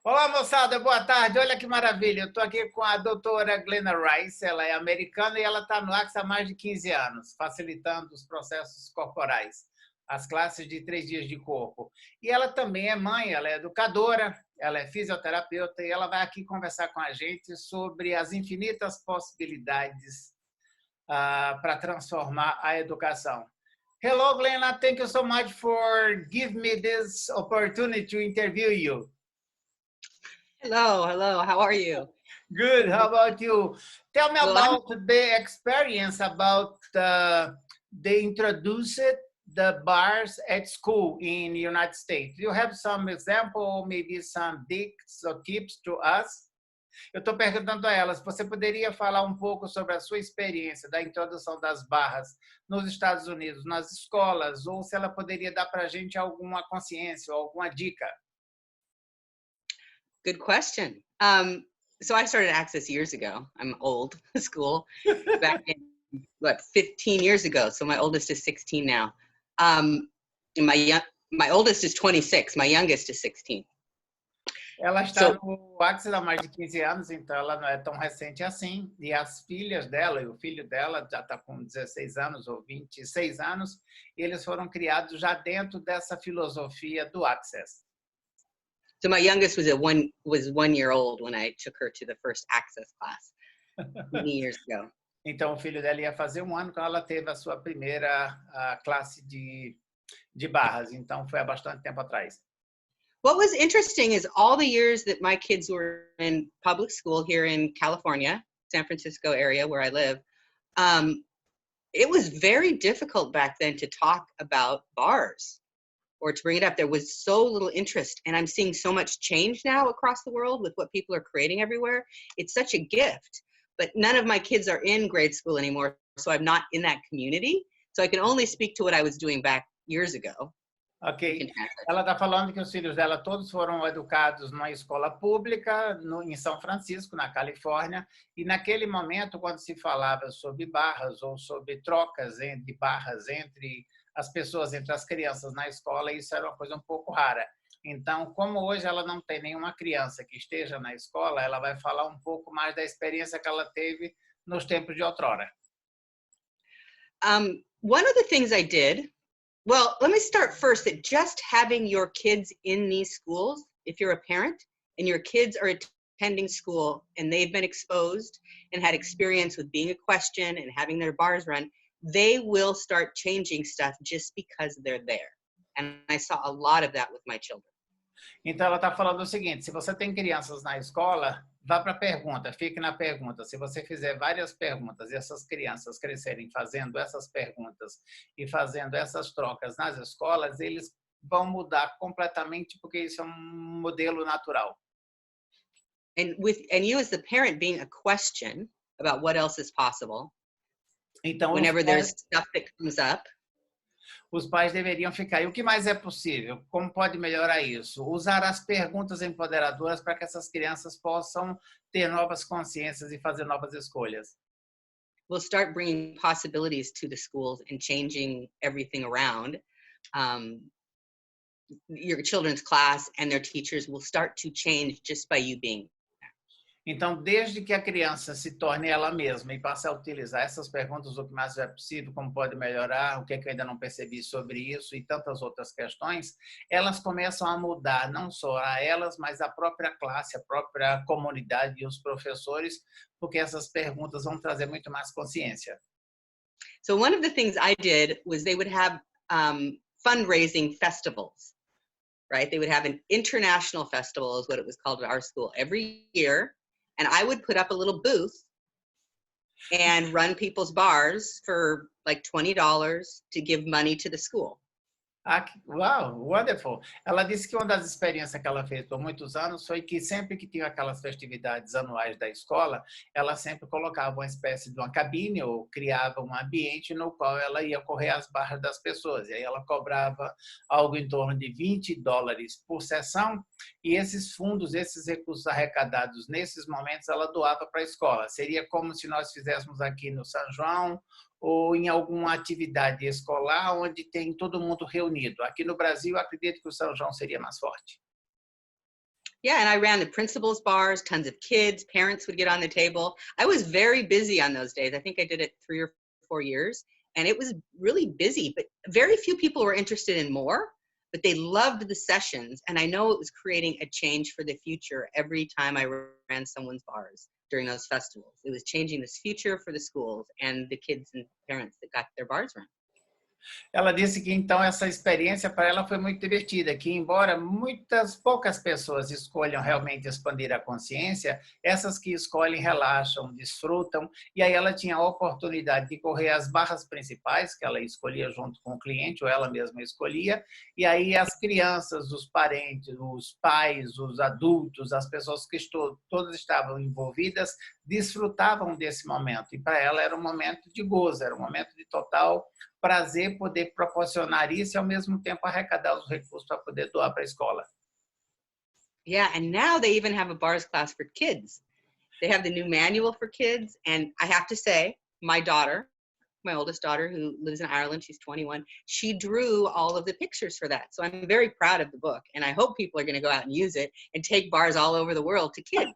Olá, moçada, boa tarde. Olha que maravilha. Eu estou aqui com a doutora Glenna Rice. Ela é americana e ela está no Acre há mais de 15 anos, facilitando os processos corporais, as classes de 3 dias de corpo. E ela também é mãe, ela é educadora, ela é fisioterapeuta e ela vai aqui conversar com a gente sobre as infinitas possibilidades para transformar a educação. Hello, Glenna. Thank you so much for giving me this opportunity to interview you. Hello. How are you? Good. How about you? Tell me about the experience about they introduced the bars at school in the United States. Do you have some example, maybe some tips or tips to us? Eu estou perguntando a ela se você poderia falar um pouco sobre a sua experiência da introdução das barras nos Estados Unidos, nas escolas, ou se ela poderia dar para a gente alguma consciência ou alguma dica. Good question. So I started Access years ago. I'm old, school, back in, 15 years ago. So my oldest is 16 now. And my oldest is 26. My youngest is 16. Ela está no Access há mais de 15 anos, então ela não é tão recente assim. E as filhas dela e o filho dela já está com 16 anos ou 26 anos, e eles foram criados já dentro dessa filosofia do Access. So my youngest was 1 year old when I took her to the first Access class many years ago. Então o filho dela ia fazer 1 ano quando ela teve a sua primeira classe de barras. Então foi há bastante tempo atrás. What was interesting is all the years that my kids were in public school here in California, San Francisco area where I live, it was very difficult back then to talk about bars or to bring it up. There was so little interest, and I'm seeing so much change now across the world with what people are creating everywhere. It's such a gift, but none of my kids are in grade school anymore, so I'm not in that community. So I can only speak to what I was doing back years ago. Ok. Ela está falando que os filhos dela todos foram educados numa escola pública em São Francisco, na Califórnia, e naquele momento, quando se falava sobre barras ou sobre trocas de barras entre as pessoas, entre as crianças na escola, isso era uma coisa um pouco rara. Então, como hoje ela não tem nenhuma criança que esteja na escola, ela vai falar um pouco mais da experiência que ela teve nos tempos de outrora. One of the things I did, well, let me start first that just having your kids in these schools, if you're a parent and your kids are attending school and they've been exposed and had experience with being a question and having their bars run, they will start changing stuff just because they're there. And I saw a lot of that with my children. Então, ela está falando o seguinte, se você tem crianças na escola, vá para a pergunta, fique na pergunta. Se você fizer várias perguntas e essas crianças crescerem fazendo essas perguntas e fazendo essas trocas nas escolas, eles vão mudar completamente, porque isso é um modelo natural. And you as the parent being a question about what else is possible, então, whenever there's stuff that comes up, os pais deveriam ficar. E o que mais é possível? Como pode melhorar isso? Usar as perguntas empoderadoras para que essas crianças possam ter novas consciências e fazer novas escolhas. We'll start bringing possibilities to the schools and changing everything around. Your children's class and their teachers will start to change just by you being. Então, desde que a criança se torne ela mesma e passe a utilizar essas perguntas, o que mais é possível, como pode melhorar, o que é que eu ainda não percebi sobre isso e tantas outras questões, elas começam a mudar não só a elas, mas a própria classe, a própria comunidade e os professores, porque essas perguntas vão trazer muito mais consciência. So one of the things I did was they would have fundraising festivals, right? They would have an international festival is what it was called at our school every year. And I would put up a little booth and run people's bars for like $20 to give money to the school. Wow, wonderful. Ela disse que uma das experiências que ela fez por muitos anos foi que sempre que tinha aquelas festividades anuais da escola, ela sempre colocava uma espécie de uma cabine ou criava um ambiente no qual ela ia correr as barras das pessoas. E aí ela cobrava algo em torno de $20 por sessão e esses fundos, esses recursos arrecadados nesses momentos, ela doava para a escola. Seria como se nós fizéssemos aqui no São João ou em alguma atividade escolar onde tem todo mundo reunido. Aqui no Brasil, acredito que o São João seria mais forte. Yeah, and I ran the principal's bars, tons of kids, parents would get on the table. I was very busy on those days. I think I did it 3 or 4 years, and it was really busy, but very few people were interested in more, but they loved the sessions. And I know it was creating a change for the future every time I ran someone's bars during those festivals. It was changing this future for the schools and the kids and parents that got their bars run. Ela disse que então essa experiência para ela foi muito divertida, que embora poucas pessoas escolham realmente expandir a consciência, essas que escolhem relaxam, desfrutam, e aí ela tinha a oportunidade de correr as barras principais, que ela escolhia junto com o cliente, ou ela mesma escolhia, e aí as crianças, os parentes, os pais, os adultos, as pessoas que todas estavam envolvidas, desfrutavam desse momento, e para ela era um momento de gozo, era um momento de total prazer poder proporcionar isso e ao mesmo tempo arrecadar os recursos para poder doar para a escola. Yeah, and now they even have a bars class for kids. They have the new manual for kids, and I have to say, my daughter, my oldest daughter who lives in Ireland, she's 21, she drew all of the pictures for that. So I'm very proud of the book, and I hope people are going to go out and use it and take bars all over the world to kids.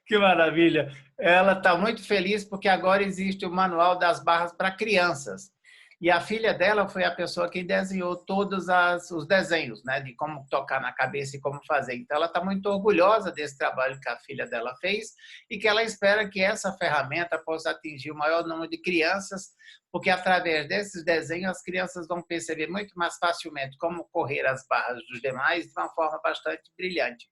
Que maravilha! Ela está muito feliz porque agora existe o manual das barras para crianças. E a filha dela foi a pessoa que desenhou todos os desenhos, né, de como tocar na cabeça e como fazer. Então, ela está muito orgulhosa desse trabalho que a filha dela fez e que ela espera que essa ferramenta possa atingir o maior número de crianças, porque através desses desenhos as crianças vão perceber muito mais facilmente como correr as barras dos demais de uma forma bastante brilhante.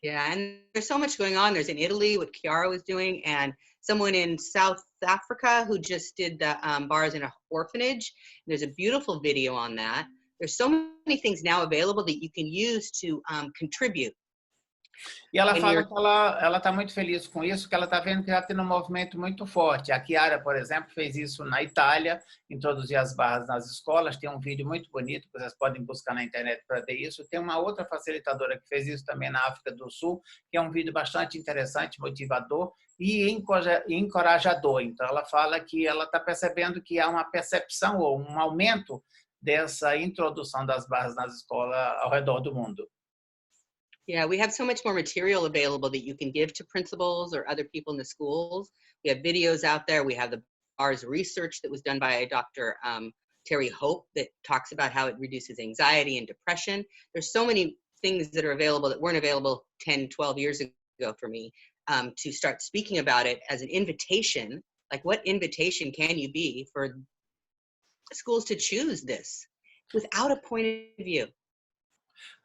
Yeah, and there's so much going on. There's in Italy what Chiara was doing, and someone in South Africa who just did the bars in an orphanage. There's a beautiful video on that. There's so many things now available that you can use to contribute. E ela fala que ela está muito feliz com isso, que ela está vendo que já tem um movimento muito forte. A Chiara, por exemplo, fez isso na Itália, introduzir as barras nas escolas. Tem um vídeo muito bonito, que vocês podem buscar na internet para ver isso. Tem uma outra facilitadora que fez isso também na África do Sul, que é um vídeo bastante interessante, motivador e encorajador. Então, ela fala que ela está percebendo que há uma percepção ou um aumento dessa introdução das barras nas escolas ao redor do mundo. Yeah, we have so much more material available that you can give to principals or other people in the schools. We have videos out there. We have the bars research that was done by Dr. Terry Hope that talks about how it reduces anxiety and depression. There's so many things that are available that weren't available 10, 12 years ago for me to start speaking about it as an invitation. Like, what invitation can you be for schools to choose this without a point of view?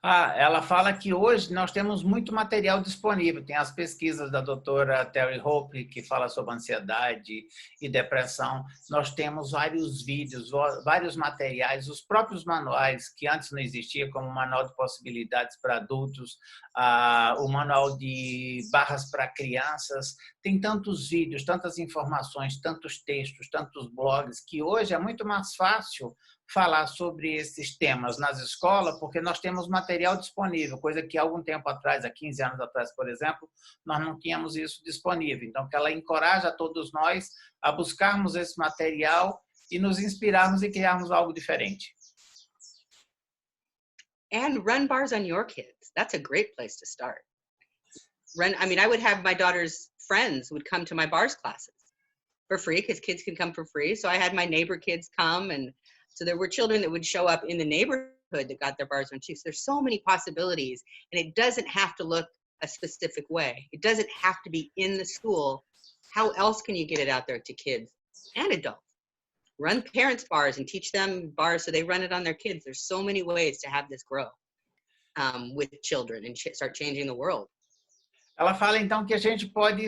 Ela fala que hoje nós temos muito material disponível. Tem as pesquisas da doutora Terry Hope, que fala sobre ansiedade e depressão. Nós temos vários vídeos, vários materiais, os próprios manuais, que antes não existia, como o Manual de Possibilidades para Adultos, o Manual de Barras para Crianças. Tem tantos vídeos, tantas informações, tantos textos, tantos blogs, que hoje é muito mais fácil falar sobre esses temas nas escolas, porque nós temos material disponível, coisa que há algum tempo atrás, há 15 anos atrás, por exemplo, nós não tínhamos isso disponível. Então, que ela encoraja todos nós a buscarmos esse material e nos inspirarmos e criarmos algo diferente. And run bars on your kids. That's a great place to start. I would have my daughter's friends would come to my bars classes for free, because kids can come for free. So I had my neighbor kids come, and so there were children that would show up in the neighborhood that got their bars run too. So there's so many possibilities, and it doesn't have to look a specific way. It doesn't have to be in the school. How else can you get it out there to kids and adults? Run parents' bars and teach them bars so they run it on their kids. There's so many ways to have this grow with children and start changing the world. Ela fala, então, que a gente pode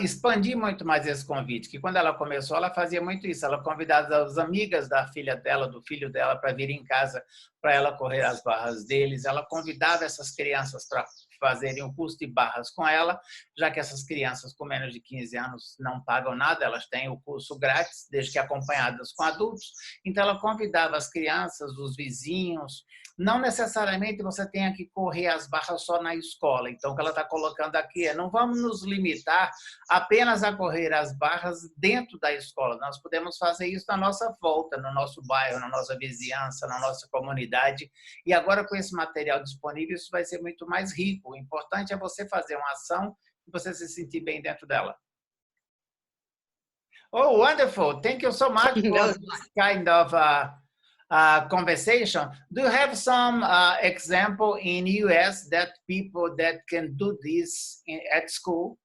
expandir muito mais esse convite, que quando ela começou, ela fazia muito isso, ela convidava as amigas da filha dela, do filho dela, para vir em casa, para ela correr as barras deles, ela convidava essas crianças para fazerem um curso de barras com ela, já que essas crianças com menos de 15 anos não pagam nada, elas têm o curso grátis, desde que acompanhadas com adultos. Então, ela convidava as crianças, os vizinhos, não necessariamente você tenha que correr as barras só na escola. Então, o que ela está colocando aqui é, não vamos nos limitar apenas a correr as barras dentro da escola. Nós podemos fazer isso na nossa volta, no nosso bairro, na nossa vizinhança, na nossa comunidade. E agora, com esse material disponível, isso vai ser muito mais rico. O importante é você fazer uma ação e você se sentir bem dentro dela. Oh, wonderful. Thank you so much for this kind of conversation. Do you have some example in US that people that can do this at school?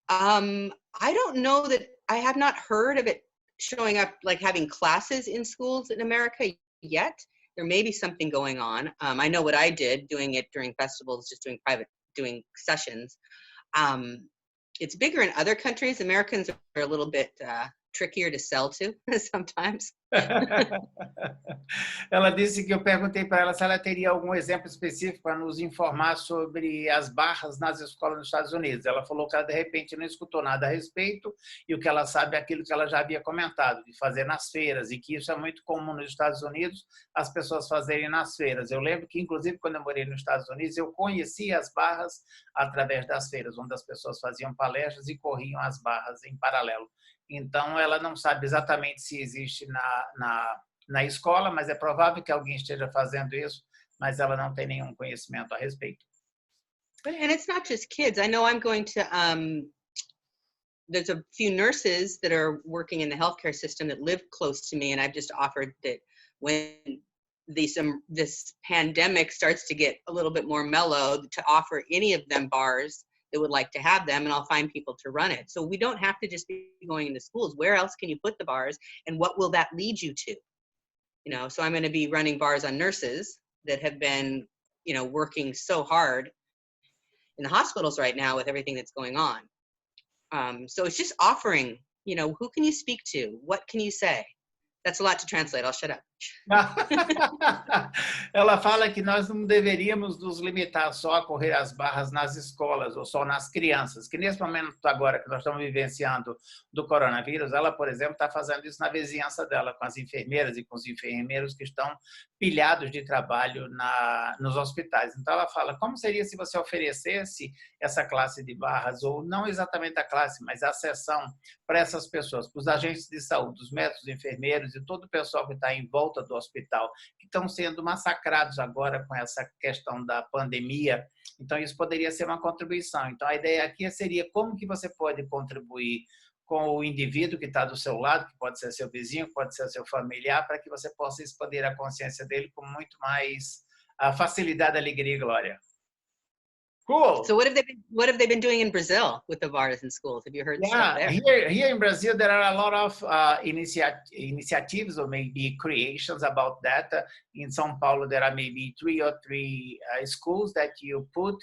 I don't know that I have not heard of it showing up like having classes in schools in America yet. There may be something going on. I know what I did doing it during festivals, just doing sessions. It's bigger in other countries. Americans are a little bit trickier to sell to sometimes. Ela disse que eu perguntei para ela se ela teria algum exemplo específico para nos informar sobre as barras nas escolas nos Estados Unidos. Ela falou que ela, de repente, não escutou nada a respeito e o que ela sabe é aquilo que ela já havia comentado, de fazer nas feiras, e que isso é muito comum nos Estados Unidos, as pessoas fazerem nas feiras. Eu lembro que, inclusive, quando eu morei nos Estados Unidos, eu conhecia as barras através das feiras, onde as pessoas faziam palestras e corriam as barras em paralelo. Então, ela não sabe exatamente se existe na escola, mas é provável que alguém esteja fazendo isso, mas ela não tem nenhum conhecimento a respeito. And it's not just kids. I know I'm going to, there's a few nurses that are working in the healthcare system that live close to me, and I've just offered that when this pandemic starts to get a little bit more mellow, to offer any of them bars that would like to have them, and I'll find people to run it. So we don't have to just be going into schools. Where else can you put the bars, and what will that lead you to? You know, so I'm going to be running bars on nurses that have been, you know, working so hard in the hospitals right now with everything that's going on. So it's just offering, you know, who can you speak to? What can you say? That's a lot to translate. I'll shut up. Ela fala que nós não deveríamos nos limitar só a correr as barras nas escolas ou só nas crianças, que nesse momento agora que nós estamos vivenciando do coronavírus, ela, por exemplo, está fazendo isso na vizinhança dela, com as enfermeiras e com os enfermeiros que estão pilhados de trabalho nos hospitais. Então, ela fala, como seria se você oferecesse essa classe de barras, ou não exatamente a classe, mas a sessão para essas pessoas, para os agentes de saúde, os médicos, enfermeiros e todo o pessoal que está em volta do hospital, que estão sendo massacrados agora com essa questão da pandemia. Então, isso poderia ser uma contribuição. Então, a ideia aqui seria como que você pode contribuir com o indivíduo que está do seu lado, que pode ser seu vizinho, pode ser seu familiar, para que você possa expandir a consciência dele com muito mais facilidade, alegria e glória. Cool. So what have they been doing in Brazil with the bars in schools? Have you heard stuff there? Here in Brazil, there are a lot of initiatives or maybe creations about that. In São Paulo, there are maybe three schools that you put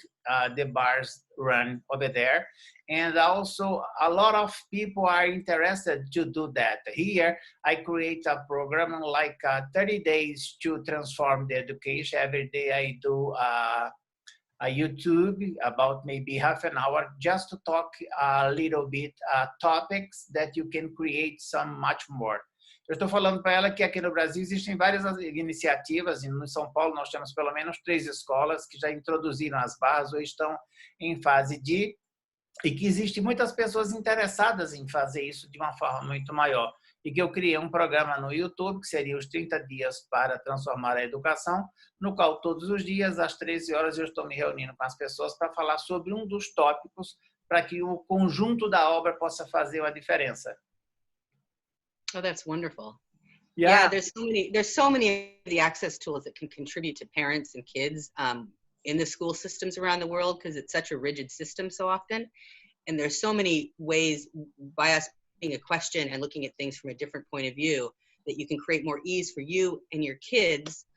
the bars run over there. And also, a lot of people are interested to do that. Here, I create a program like 30 days to transform the education. Every day I do a YouTube about maybe half an hour just to talk a little bit topics that you can create some much more. Eu estou falando para ela que aqui no Brasil existem várias iniciativas, e no São Paulo nós temos pelo menos 3 escolas que já introduziram as barras ou estão em fase de, e que existem muitas pessoas interessadas em fazer isso de uma forma muito maior. E que eu criei um programa no YouTube, que seria os 30 dias para transformar a educação, no qual todos os dias, às 13 horas, eu estou me reunindo com as pessoas para falar sobre um dos tópicos para que o conjunto da obra possa fazer uma diferença. Oh, that's wonderful. Yeah, there's so many of the access tools that can contribute to parents and kids in the school systems around the world, because it's such a rigid system so often. And there's so many ways by us a question and looking at things from a different point of view that you can create more ease for you and your kids.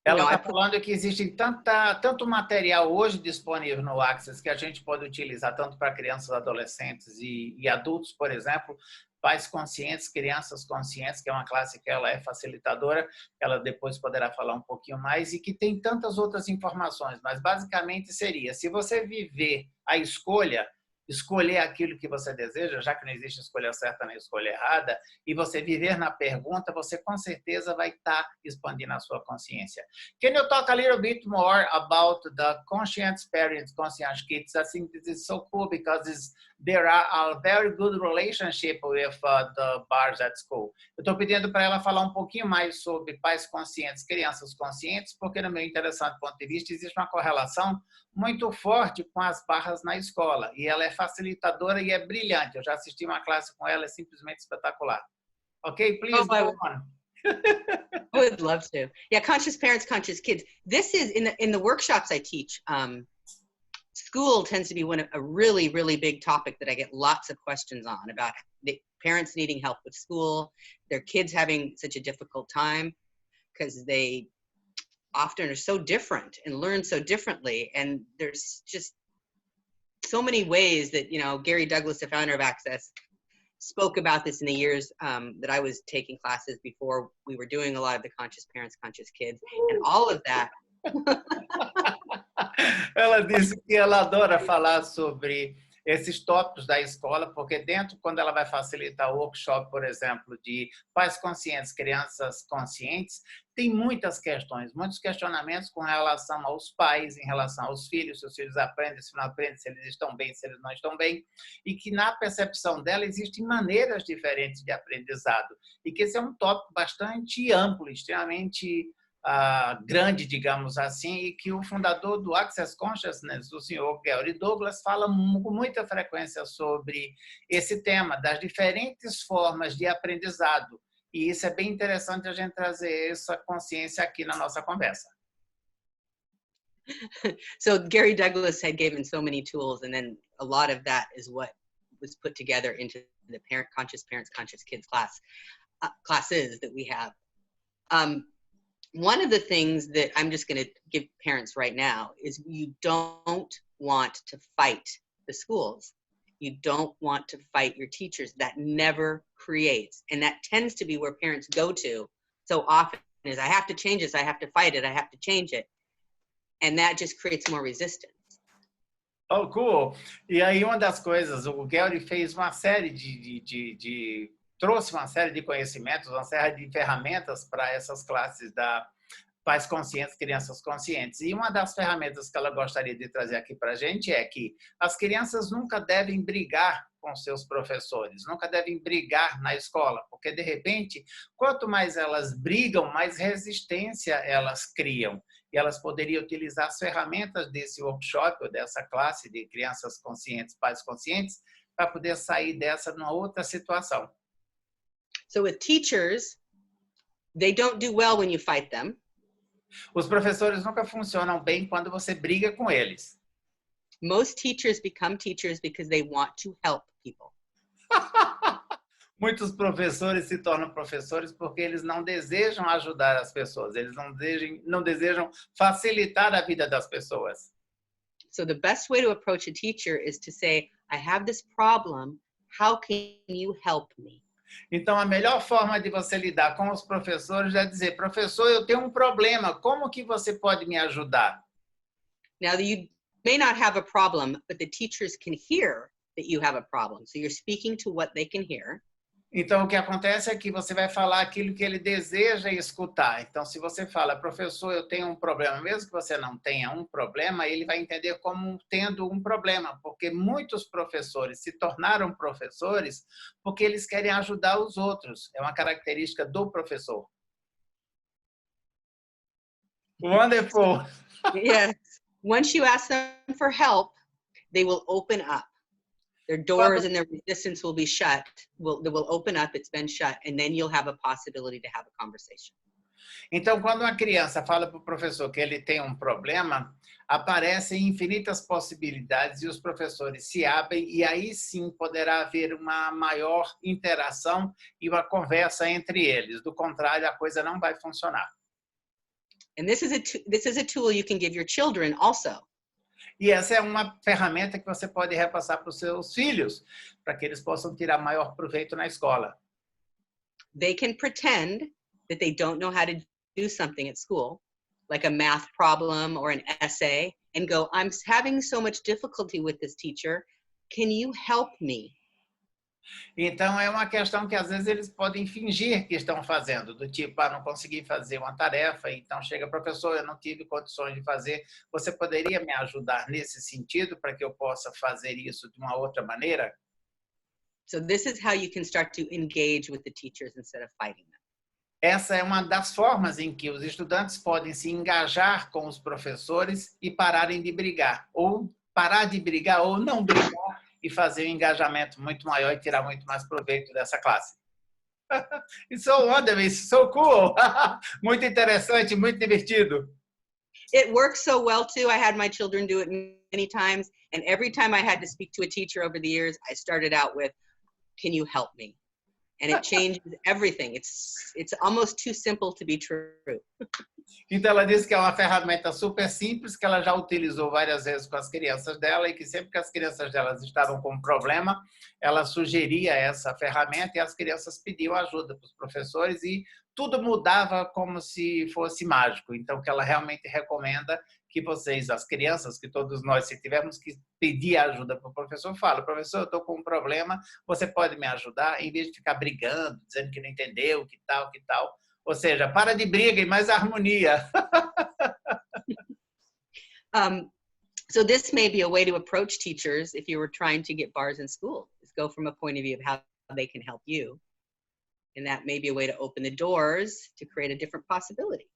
Ela está falando que existe tanto material hoje disponível no Access que a gente pode utilizar tanto para crianças, adolescentes e adultos, por exemplo, pais conscientes, crianças conscientes, que é uma classe que ela é facilitadora, ela depois poderá falar um pouquinho mais, e que tem tantas outras informações, mas basicamente seria, se você viver a escolha escolher aquilo que você deseja, já que não existe escolha certa nem escolha errada, e você viver na pergunta, você com certeza vai estar expandindo a sua consciência. Can you talk a little bit more about the conscious parents, conscious kids? I think this is so cool because there are a very good relationship with the bars at school. Eu estou pedindo para ela falar um pouquinho mais sobre pais conscientes, crianças conscientes, porque no meu interessante ponto de vista existe uma correlação muito forte com as barras na escola. E ela é facilitadora e é brilhante. Eu já assisti uma classe com ela, é simplesmente espetacular. Ok, please go on. I would love to. Yeah, conscious parents, conscious kids. This is in the workshops I teach. School tends to be a really, really big topic that I get lots of questions on, about the parents needing help with school, their kids having such a difficult time because they often are so different and learn so differently. And there's just so many ways that, Gary Douglas, the founder of Access, spoke about this in the years that I was taking classes before we were doing a lot of the conscious parents, conscious kids, and all of that. Ela disse que ela adora falar sobre esses tópicos da escola, porque dentro, quando ela vai facilitar o workshop, por exemplo, de pais conscientes, crianças conscientes, tem muitas questões, muitos questionamentos com relação aos pais, em relação aos filhos, se os filhos aprendem, se não aprendem, se eles estão bem, se eles não estão bem, e que na percepção dela existem maneiras diferentes de aprendizado, e que esse é um tópico bastante amplo, extremamente grande, digamos assim, e que o fundador do Access Consciousness, o senhor Gary Douglas, fala com muita frequência sobre esse tema, das diferentes formas de aprendizado. E isso é bem interessante a gente trazer essa consciência aqui na nossa conversa. So Gary Douglas had given so many tools, and then a lot of that is what was put together into the conscious parents, conscious kids classes that we have. One of the things that I'm just going to give parents right now is you don't want to fight the schools. You don't want to fight your teachers. That never creates. And that tends to be where parents go to so often is, I have to change this, I have to fight it, I have to change it. And that just creates more resistance. Oh, cool. E aí uma das coisas, o Gary fez uma série trouxe uma série de conhecimentos, uma série de ferramentas para essas classes da pais conscientes, crianças conscientes. E uma das ferramentas que ela gostaria de trazer aqui para a gente é que as crianças nunca devem brigar com seus professores, nunca devem brigar na escola, porque, de repente, quanto mais elas brigam, mais resistência elas criam. E elas poderiam utilizar as ferramentas desse workshop, ou dessa classe de crianças conscientes, pais conscientes, para poder sair dessa numa outra situação. So with teachers, they don't do well when you fight them. Os professores nunca funcionam bem quando você briga com eles. Most teachers become teachers because they want to help people. Muitos professores se tornam professores porque eles não desejam ajudar as pessoas, eles não desejam facilitar a vida das pessoas. So the best way to approach a teacher is to say, I have this problem, how can you help me? Então, a melhor forma de você lidar com os professores é dizer, professor, eu tenho um problema, como que você pode me ajudar? Now, you may not have a problem, but the teachers can hear that you have a problem. So you're speaking to what they can hear. Então, o que acontece é que você vai falar aquilo que ele deseja escutar. Então, se você fala, professor, eu tenho um problema, mesmo que você não tenha um problema, ele vai entender como tendo um problema, porque muitos professores se tornaram professores porque eles querem ajudar os outros. É uma característica do professor. Wonderful! Yes. Once you ask them for help, they will open up. Their doors and their resistance will be shut. They will open up, it's been shut, and then you'll have a possibility to have a conversation. Então, quando uma criança fala para o professor que ele tem um problema, aparecem infinitas possibilidades e os professores se abrem e aí sim poderá haver uma maior interação e uma conversa entre eles. Do contrário, a coisa não vai funcionar. And this is a tool you can give your children also. E essa é uma ferramenta que você pode repassar para os seus filhos, para que eles possam tirar maior proveito na escola. They can pretend that they don't know how to do something at school, like a math problem or an essay, and go, I'm having so much difficulty with this teacher. can you help me? Então, é uma questão que às vezes eles podem fingir que estão fazendo, do tipo, não consegui fazer uma tarefa, então chega, professor, eu não tive condições de fazer, você poderia me ajudar nesse sentido para que eu possa fazer isso de uma outra maneira? So this is how you can start to engage with the teachers instead of fighting them. Essa é uma das formas em que os estudantes podem se engajar com os professores e pararem de brigar, ou parar de brigar ou não brigar e fazer um engajamento muito maior e tirar muito mais proveito dessa classe. It's so wonderful, it's so cool. Muito interessante, muito divertido. It works so well too. I had my children do it many times, and every time I had to speak to a teacher over the years, I started out with, can you help me? And it changes everything. It's almost too simple to be true. Então, ela disse que é uma ferramenta super simples, que ela já utilizou várias vezes com as crianças dela e que sempre que as crianças delas estavam com um problema, ela sugeria essa ferramenta e as crianças pediam ajuda para os professores e tudo mudava como se fosse mágico. Então, que ela realmente recomenda que vocês, as crianças, que todos nós, se tivermos que pedir ajuda para o professor, fala, professor, eu estou com um problema, você pode me ajudar? Em vez de ficar brigando, dizendo que não entendeu, que tal, que tal. Ou seja, para de briga e mais harmonia. So this may be a way to approach teachers if you were trying to get bars in school, is go from a point of view of how they can help you. And that may be a way to open the doors to create a different possibility.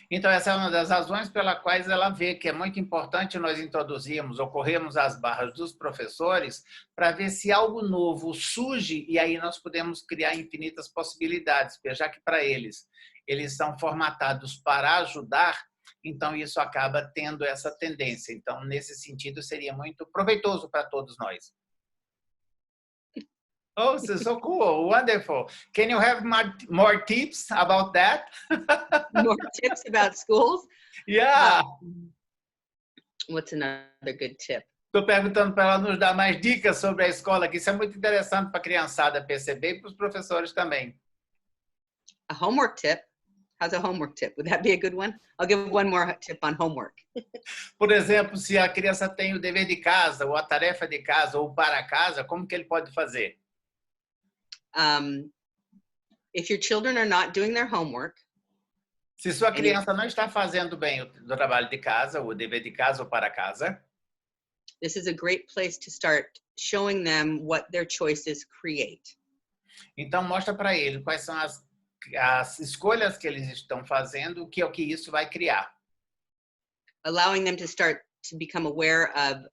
Então, essa é uma das razões pelas quais ela vê que é muito importante nós introduzirmos, ocorrermos as barras dos professores para ver se algo novo surge e aí nós podemos criar infinitas possibilidades, já que para eles são formatados para ajudar, então isso acaba tendo essa tendência. Então, nesse sentido, seria muito proveitoso para todos nós. Oh, this is so cool, wonderful. Can you have more tips about that? More tips about schools? Yeah. What's another good tip? Estou perguntando para ela nos dar mais dicas sobre a escola, que isso é muito interessante para a criançada perceber e para os professores também. A homework tip? How's a homework tip? Would that be a good one? I'll give one more tip on homework. Por exemplo, se a criança tem o dever de casa, ou a tarefa de casa, ou para casa, como que ele pode fazer? If your children are not doing their homework, se sua criança não está fazendo bem o trabalho de casa, o dever de casa ou para casa, this is a great place to start showing them what their choices create. Então mostra para ele quais são as escolhas que eles estão fazendo, o que é o que isso vai criar. Allowing them to start to become aware of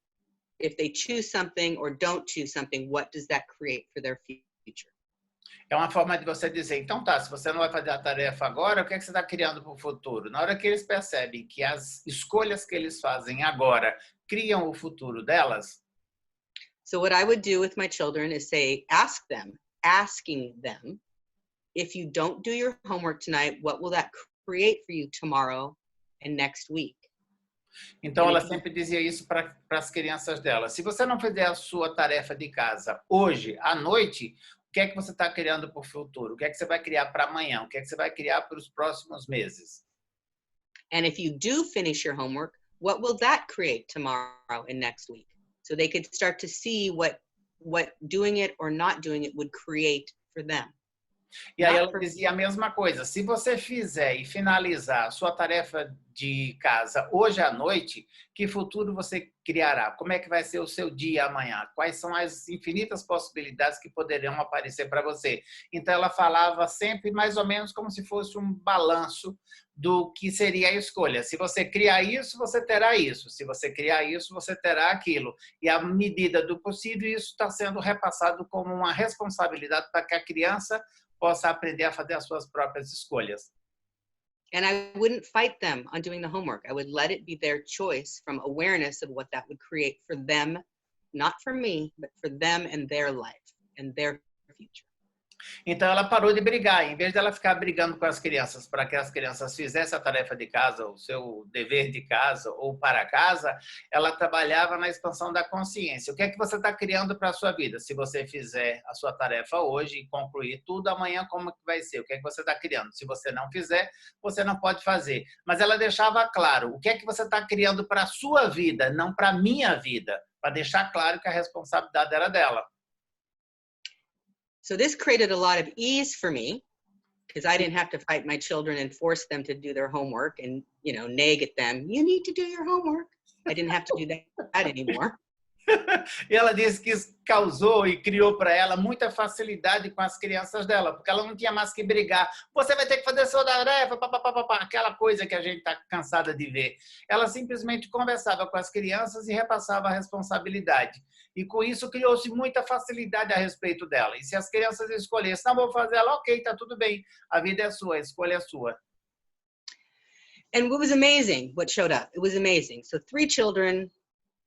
if they choose something or don't choose something, what does that create for their future? É uma forma de você dizer, então tá, se você não vai fazer a tarefa agora, o que é que você está criando para o futuro? Na hora que eles percebem que as escolhas que eles fazem agora criam o futuro delas. So what I would do with my children is say, asking them, if you don't do your homework tonight, what will that create for you tomorrow and next week? Então, ela sempre dizia isso para as crianças dela. Se você não fizer a sua tarefa de casa hoje, à noite, o que é que você está criando para o futuro? O que é que você vai criar para amanhã? O que é que você vai criar para os próximos meses? And if you do finish your homework, what will that create tomorrow and next week? So they could start to see what doing it or not doing it would create for them. E aí ela dizia a mesma coisa. Se você fizer e finalizar a sua tarefa de casa hoje à noite, que futuro você criará? Como é que vai ser o seu dia amanhã? Quais são as infinitas possibilidades que poderão aparecer para você? Então ela falava sempre mais ou menos como se fosse um balanço do que seria a escolha. Se você criar isso, você terá isso. Se você criar isso, você terá aquilo. E à medida do possível, isso está sendo repassado como uma responsabilidade para que a criança possa aprender a fazer as suas próprias escolhas. And I wouldn't fight them on doing the homework. I would let it be their choice from awareness of what that would create for them, not for me, but for them and their life and their future. Então ela parou de brigar. Em vez dela ficar brigando com as crianças para que as crianças fizessem a tarefa de casa, o seu dever de casa ou para casa, ela trabalhava na expansão da consciência. O que é que você está criando para a sua vida? Se você fizer a sua tarefa hoje e concluir tudo, amanhã como que vai ser? O que é que você está criando? Se você não fizer, você não pode fazer. Mas ela deixava claro, o que é que você está criando para a sua vida, não para a minha vida, para deixar claro que a responsabilidade era dela. So this created a lot of ease for me because I didn't have to fight my children and force them to do their homework and, you know, nag at them. You need to do your homework. I didn't have to do that anymore. E ela disse que isso causou e criou para ela muita facilidade com as crianças dela, porque ela não tinha mais que brigar. Você vai ter que fazer sua tarefa, aquela coisa que a gente está cansada de ver. Ela simplesmente conversava com as crianças e repassava a responsabilidade. E com isso criou-se muita facilidade a respeito dela. E se as crianças escolhessem, não vou fazer ela, ok, tá tudo bem. A vida é sua, a escolha é sua. And what was amazing, what showed up, it was amazing. So 3 children,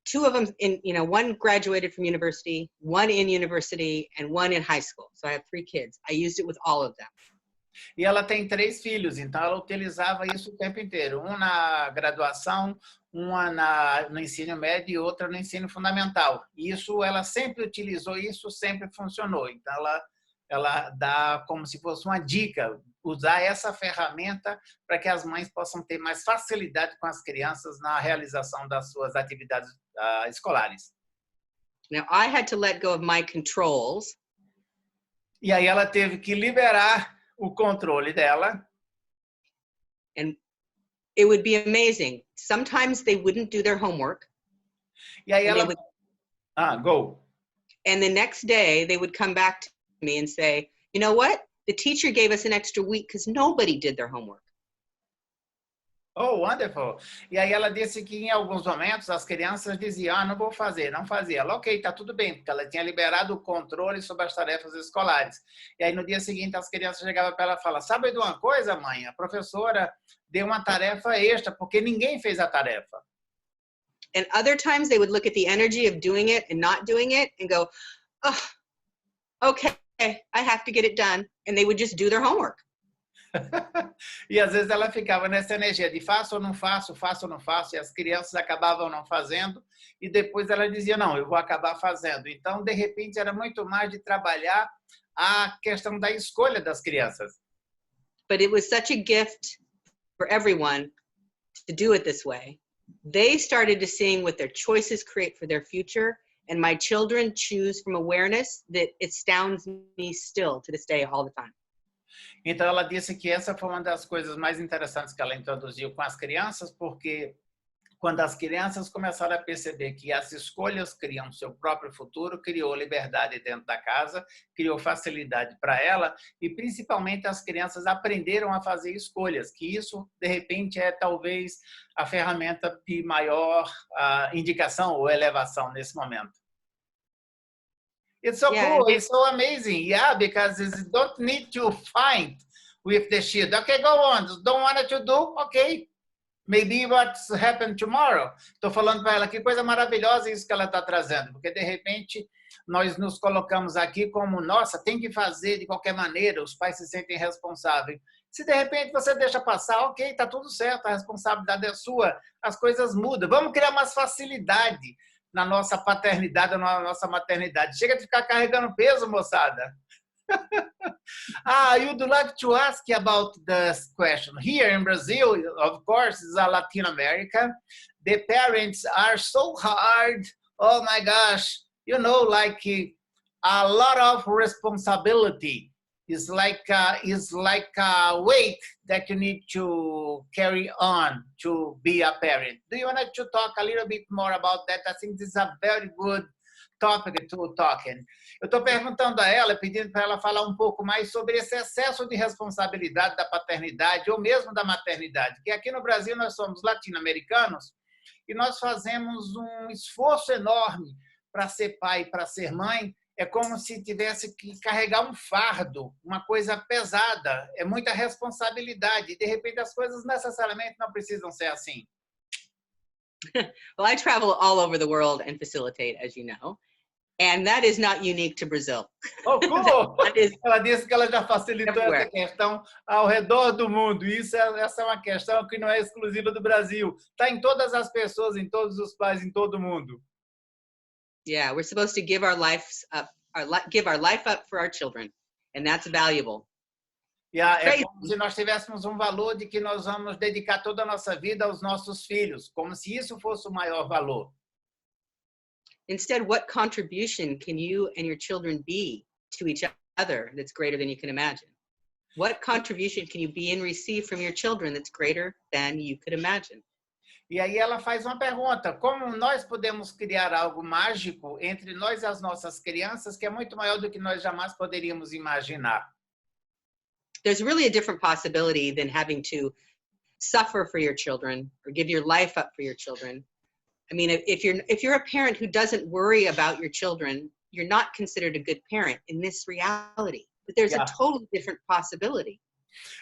2 of them in, you know, 1 graduated from university, 1 in university, and 1 in high school. So I have 3 kids. I used it with all of them. E ela tem 3 filhos, então ela utilizava isso o tempo inteiro. Um na graduação, uma no ensino médio e outra no ensino fundamental. Isso, ela sempre utilizou isso, sempre funcionou. Então ela dá como se fosse uma dica, usar essa ferramenta para que as mães possam ter mais facilidade com as crianças na realização das suas atividades escolares. Now I had to let go of my controls. E aí ela teve que liberar o controle dela. And it would be amazing. Sometimes they wouldn't do their homework. E aí ela... go. And the next day they would come back to me and say, you know what? The teacher gave us an extra week because nobody did their homework. Oh, wonderful. E aí ela disse que em alguns momentos as crianças diziam, não vou fazer, não fazia. Ela, ok, tá tudo bem, porque ela tinha liberado o controle sobre as tarefas escolares. E aí no dia seguinte as crianças chegavam para ela e falavam, sabe de uma coisa, mãe? A professora deu uma tarefa extra, porque ninguém fez a tarefa. And other times they would look at the energy of doing it and not doing it and go, oh, okay, I have to get it done. And they would just do their homework. E às vezes ela ficava nessa energia de faço ou não faço, faço ou não faço, e as crianças acabavam não fazendo, e depois ela dizia, não, eu vou acabar fazendo. Então, de repente, era muito mais de trabalhar a questão da escolha das crianças. But it was such a gift for everyone to do it this way. They started to seeing what their choices create for their future, and my children choose from awareness that it astounds me still to this day all the time. Então, ela disse que essa foi uma das coisas mais interessantes que ela introduziu com as crianças, porque quando as crianças começaram a perceber que as escolhas criam seu próprio futuro, criou liberdade dentro da casa, criou facilidade para ela, e principalmente as crianças aprenderam a fazer escolhas, que isso, de repente, é talvez a ferramenta de maior indicação ou elevação nesse momento. It's so cool, it's so amazing, yeah, because you don't need to fight with the shit. Okay, go on, don't want it to do, okay. Maybe what's happened tomorrow. Estou falando para ela que coisa maravilhosa isso que ela está trazendo, porque de repente nós nos colocamos aqui como, nossa, tem que fazer de qualquer maneira, os pais se sentem responsáveis. Se de repente você deixa passar, ok, está tudo certo, a responsabilidade é sua, as coisas mudam. Vamos criar mais facilidade na nossa paternidade, na nossa maternidade. Chega de ficar carregando peso, moçada. I would like to ask you about this question. Here in Brazil, of course, it's a Latin America. The parents are so hard. Oh my gosh, you know, like a lot of responsibility. It's like a weight that you need to carry on to be a parent. Do you want to talk a little bit more about that? I think this is a very good topic to talk in. Eu estou perguntando a ela, pedindo para ela falar um pouco mais sobre esse excesso de responsabilidade da paternidade ou mesmo da maternidade, que aqui no Brasil nós somos latino-americanos e nós fazemos um esforço enorme para ser pai, para ser mãe. É como se tivesse que carregar um fardo, uma coisa pesada, é muita responsabilidade. E, de repente, as coisas necessariamente não precisam ser assim. Well, I travel all over the world and facilitate, as you know. And that is not unique to Brazil. Oh, cool! That is Ela disse que ela já facilitou essa everywhere. questão ao redor do mundo. Essa é uma questão que não é exclusiva do Brasil. Está em todas as pessoas, em todos os pais, em todo mundo. Yeah, we're supposed to give our life up for our children, and that's valuable. É como se nós tivéssemos um valor de que nós vamos dedicar toda a nossa vida aos nossos filhos, como se isso fosse o maior valor. Instead, what contribution can you and your children be to each other that's greater than you can imagine? What contribution can you be and receive from your children that's greater than you could imagine? E aí ela faz uma pergunta: como nós podemos criar algo mágico entre nós e as nossas crianças que é muito maior do que nós jamais poderíamos imaginar? There's really a different possibility than having to suffer for your children or give your life up for your children. I mean, if you're a parent who doesn't worry about your children, you're not considered a good parent in this reality. But there's a totally different possibility.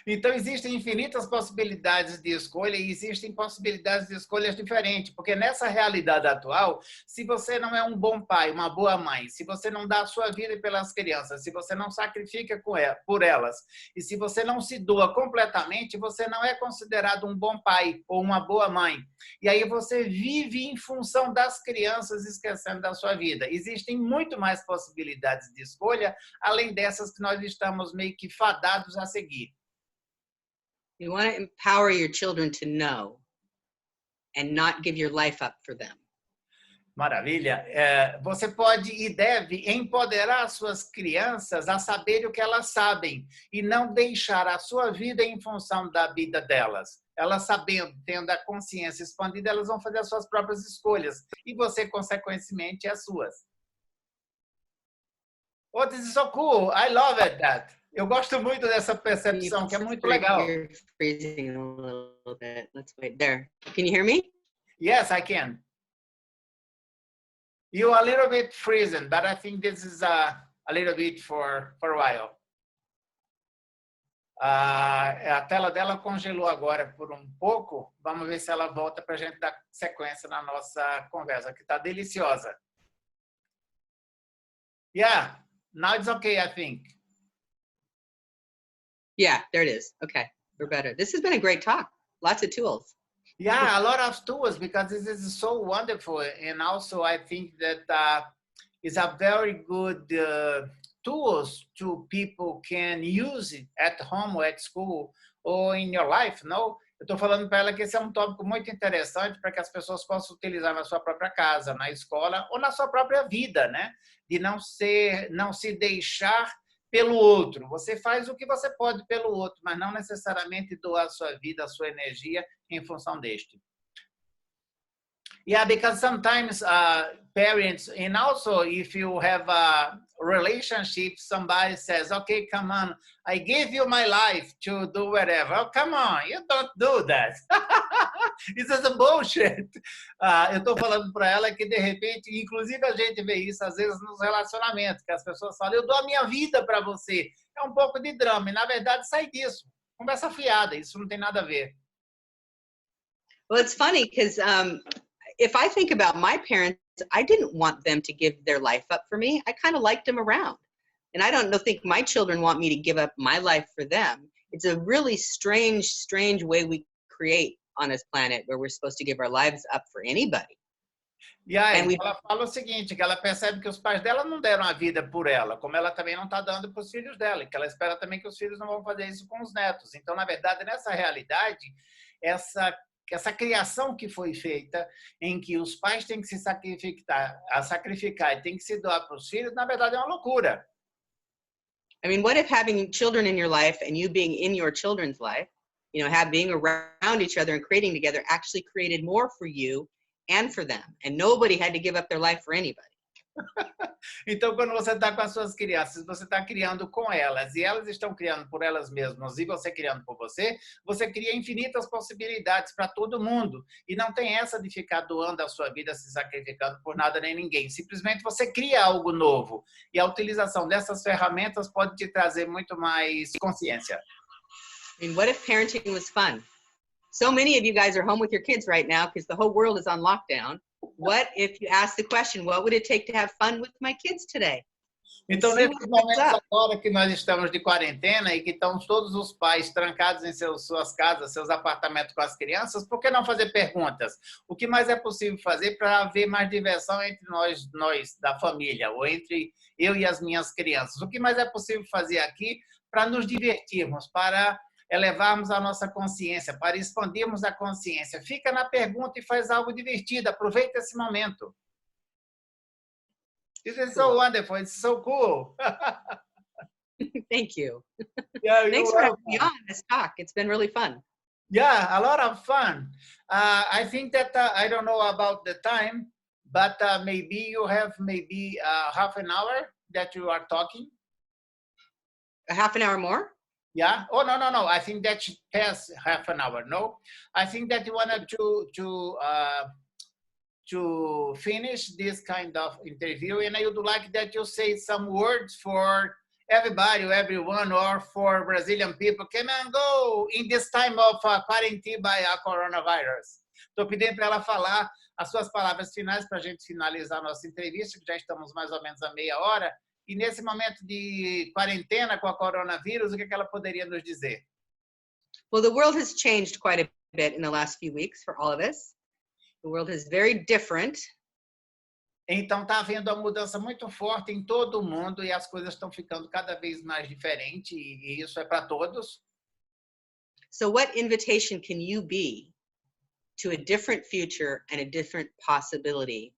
Então, existem infinitas possibilidades de escolha e existem possibilidades de escolhas diferentes, porque nessa realidade atual, se você não é um bom pai, uma boa mãe, se você não dá a sua vida pelas crianças, se você não sacrifica por elas, e se você não se doa completamente, você não é considerado um bom pai ou uma boa mãe. E aí você vive em função das crianças, esquecendo da sua vida. Existem muito mais possibilidades de escolha, além dessas que nós estamos meio que fadados a seguir. You want to empower your children to know and not give your life up for them. Maravilha. Você pode e deve empoderar suas crianças a saber o que elas sabem e não deixar a sua vida em função da vida delas. Elas sabendo, tendo a consciência expandida, elas vão fazer as suas próprias escolhas e você, consequentemente, as suas. Oh, this is so cool. I love that. Eu gosto muito dessa percepção, que é muito legal. You're freezing a little bit. Let's wait. There. Can you hear me? Yes, I can. You're a little bit freezing, but I think this is a little bit for a while. A tela dela congelou agora por um pouco. Vamos ver se ela volta para a gente dar sequência na nossa conversa, que está deliciosa. Yeah, now it's okay, I think. Yeah, there it is. Okay, we're better. This has been a great talk. Lots of tools. Yeah, a lot of tools, because this is so wonderful. And also, I think that it's a very good tools to people can use it at home or at school or in your life, no? Eu estou falando para ela que esse é um tópico muito interessante para que as pessoas possam utilizar na sua própria casa, na escola ou na sua própria vida, né? De não se deixar pelo outro. Você faz o que você pode pelo outro, mas não necessariamente doar a sua vida, a sua energia em função deste. Yeah, because sometimes parents, and also if you have a relationship, somebody says, okay, come on, I gave you my life to do whatever. Oh, come on, you don't do that. This is a bullshit. Eu estou falando para ela que, de repente, inclusive a gente vê isso às vezes nos relacionamentos, que as pessoas falam, eu dou a minha vida para você. É um pouco de drama, e na verdade sai disso. Conversa fiada, isso não tem nada a ver. Well, it's funny because if I think about my parents, I didn't want them to give their life up for me. I kind of liked them around. And I don't think my children want me to give up my life for them. It's a really strange way we create on this planet where we're supposed to give our lives up for anybody. E aí, ela fala o seguinte, que ela percebe que os pais dela não deram a vida por ela, como ela também não está dando para os filhos dela, e que ela espera também que os filhos não vão fazer isso com os netos. Então, na verdade, nessa realidade, essa criação que foi feita, em que os pais têm que se sacrificar e têm que se doar para os filhos, na verdade é uma loucura. I mean, what if having children in your life and you being in your children's life, you know, being around each other and creating together actually created more for you and for them, and nobody had to give up their life for anybody. Então, quando você está com as suas crianças, você está criando com elas, e elas estão criando por elas mesmas, e você criando por você cria infinitas possibilidades para todo mundo. E não tem essa de ficar doando a sua vida, se sacrificando por nada nem ninguém. Simplesmente você cria algo novo. E a utilização dessas ferramentas pode te trazer muito mais consciência. I mean, what if parenting was fun? So many of you guys are home with your kids right now because the whole world is on lockdown. What if you ask the question, what would it take to have fun with my kids today? Então, See nesses what comes momentos up. agora que nós estamos de quarentena e que estão todos os pais trancados em suas casas, seus apartamentos com as crianças, por que não fazer perguntas? O que mais é possível fazer para haver mais diversão entre nós da família, ou entre eu e as minhas crianças? O que mais é possível fazer aqui para nos divertirmos, para elevarmos a nossa consciência, para expandirmos a consciência? Fica na pergunta e faz algo divertido, aproveita esse momento. This is so wonderful. It's so cool. Thank you. Yeah, Thanks you're for having me welcome. on this talk. It's been really fun. Yeah, a lot of fun. I think that I don't know about the time, but maybe you have maybe half an hour that you are talking. A half an hour more? Yeah. Oh no. I think that should pass half an hour. No, I think that you wanted to finish this kind of interview, and I would like that you say some words for everybody, everyone, or for Brazilian people. Come and go in this time of quarantine by coronavirus. Estou pedindo para ela falar as suas palavras finais para a gente finalizar a nossa entrevista, que já estamos mais ou menos a meia hora. E nesse momento de quarentena com a coronavírus, o que ela poderia nos dizer? Well, the world has changed quite a bit in the last few weeks for all of us. The world is very different. Então, está havendo uma mudança muito forte em todo o mundo e as coisas estão ficando cada vez mais diferentes, e isso é para todos. So what invitation can you be to a different future and a different possibility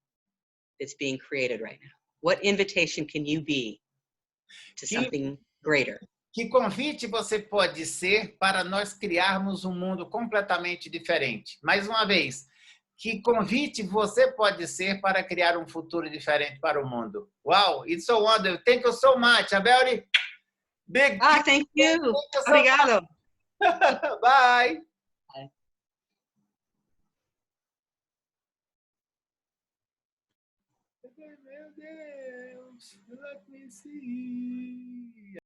that's being created right now? What invitation can you be to something greater? Que convite você pode ser para nós criarmos um mundo completamente diferente? Mais uma vez, que convite você pode ser para criar um futuro diferente para o mundo? Wow, it's so wonderful. Thank you so much. A very big Thank you. Thank you so Obrigado. much. Bye. Bye. Meu Deus, let me see.